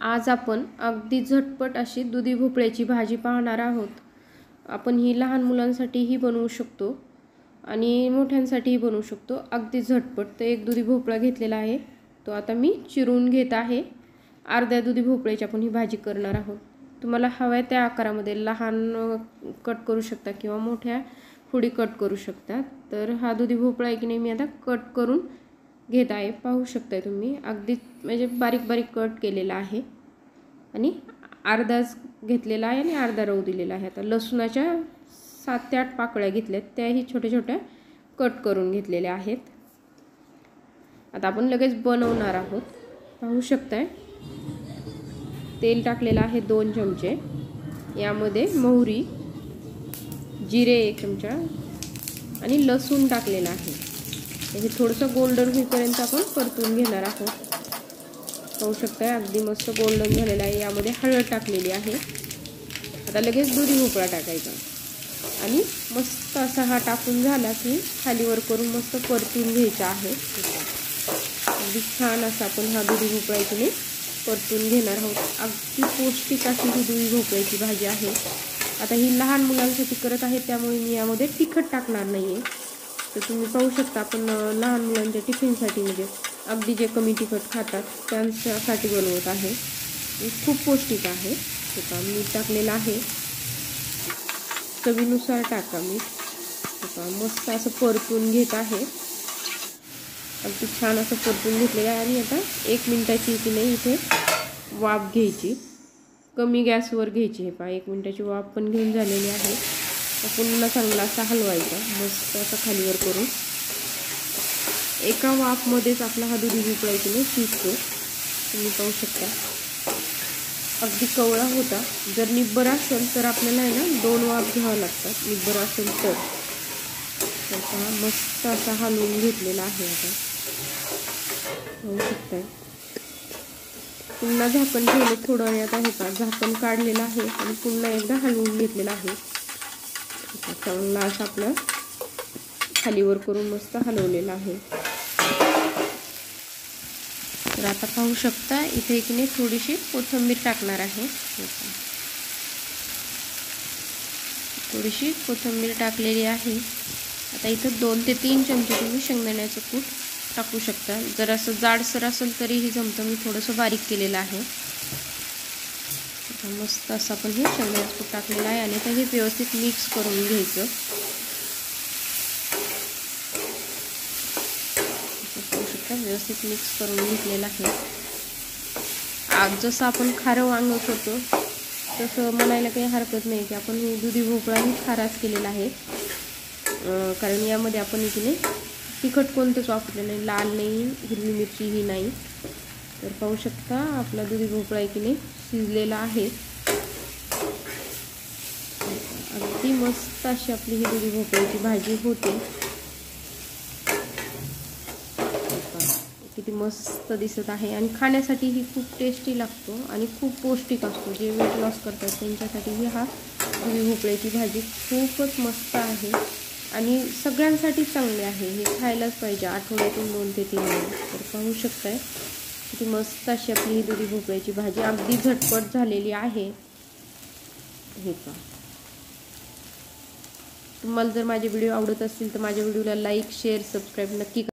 आज आपण अगदी झटपट अशी दुधी भोपळ्याची भाजी पाहणार आहोत। आपण ही लहान मुलांसाठीही बनवू शकतो आणि मोठ्यांसाठीही बनवू शकतो अगदी झटपट। तर एक दुधी भोपळा घेतलेला आहे, तो आता मी चिरून घेत आहे। अर्ध्या दुधी भोपळ्याची आपण ही भाजी करणार आहोत। तुम्हाला हव्या त्या आकारामध्ये लहान कट करू शकता किंवा मोठ्या फोडी कट करू शकता। तर हा दुधी भोपळा की नाही मी आता कट करून घेत आहे। पाहू शकता तुम्ही अगदी म्हणजे बारीक बारीक कट केलेला आहे आणि अर्धाच घेतलेला आहे आणि अर्धा रव दिलेला आहे। आता लसूणाच्या 7 ते 8 पाकळ्या घेतल्यात, त्याही छोट्या छोट्या कट करून घेतलेल्या आहेत। आता आपण लगेच बनवणार आहोत। पाहू शकता तेल टाकलेलं आहे 2 चमचे, यामध्ये मोहरी, जिरे 1 चमचा आणि लसूण टाकलेला आहे। हे थोडंसं गोल्डन होईपर्यंत आपण परतून घेणार आहोत। पाहू शकता अगदी मस्त गोल्डन झालेला आहे। यामध्ये हळद टाकलेली आहे। आता लगेच दुधी भोपळा टाकायचा आणि मस्त असा हा टाकून झाला की खाली वर करून मस्त परतून घ्यायचा आहे। अगदी छान असा आपण हा दुधी भोपळा इथे परतून घेणार आहोत। अगदी पौष्टिक अशी ही दुधी भोपळ्याची भाजी आहे। आता ही लहान मुलांसाठी करत आहे, त्यामुळे मी यामध्ये तिखट टाकणार नाहीये। तर तुम्ही पाहू शकता आपण लहान मुलांच्या टिफिनसाठी म्हणजे अगदी जे कमी तिखट खातात त्यांच्यासाठी बनवत आहे। खूप पौष्टिक आहे। आता मीठ टाकलेलं आहे, चवीनुसार टाका मीठ। आता मस्त असं परतून घेत आहे, अगदी छान असं परतून घेतलेलं आहे। आणि आता 1 मिनिटाची की नाही इथे वाफ घ्यायची, कमी गॅसवर घ्यायची। हे पहा 1 मिनिटाची वाफ पण घेऊन झालेली आहे। पुन्हा चांगला असा हलवायचा मस्त असं खालीवर करून। एका वाफमध्येच आपला हा दुधी भोपळा इथे शिजतो। तुम्ही पाहू शकता अगदी कवळा होता। जर निब्बर असेल तर आपल्याला आहे ना 2 वाफ घ्यावा लागतात, निब्बर असेल तर। हा मस्त असा हलवून घेतलेला आहे। आता पाहू शकता पुन्हा झाकण ठेवले थोडं आणि आता हे पहा झाकण काढलेलं आहे आणि पुन्हा एकदा हलवून घेतलेलं आहे। चांगला असा आपलं खालीवर करून मस्त हलवलेला आहे। तर आता पाहू शकता इथे की नाही थोडीशी कोथिंबीर टाकणार आहे। थोडीशी कोथिंबीर टाकलेली आहे। आता इथं 2 ते 3 चमचे तुम्ही शेंगदाण्याचं कूट टाकू शकता। जर असं जाडसर असेल तरीही जमतं, मी थोडंसं बारीक केलेलं आहे। मस्त असं आपण हे शेंगदाण्याचं कूट टाकलेलं आहे आणि आता हे व्यवस्थित मिक्स करून घ्यायचं। व्यवस्थित मिक्स करून घेतलेलं आहे। आज जसं आपण खारं वांग करतो तसं म्हणायला काही हरकत नाही की आपण हे दुधी भोपळाही खाराच केलेला आहे, कारण यामध्ये आपण इथे तिखट कोणतंच वापरलं नाही, लाल नाही, हिरवी मिरचीही नाही। तर पाहू शकता आपला दुधी भोपळा इथे शिजलेला आहे। अगदी मस्त अशी आपली ही दुधी भोपळ्याची भाजी होते। किती मस्त दिसत आहे आणि खाण्यासाठी ही खूप टेस्टी लागतो आणि खूप पौष्टिक असतो। जे वेट लॉस करतात त्यांच्यासाठी ही हा दुधी भोपळ्याची भाजी खूपच मस्त आहे आणि सगळ्यांसाठी चांगली आहे। हे खायलाच पाहिजे आठवड्यातून 2 ते 3 वेळा। तर पाहू शकताय किती मस्त अशी आपली ही दुधी भोपळ्याची भाजी अगदी झटपट झालेली आहे। हे पहा, तुम्हाला जर माझे व्हिडिओ आवडत असतील तर माझ्या व्हिडिओला लाईक, शेअर, सबस्क्राईब नक्की करा।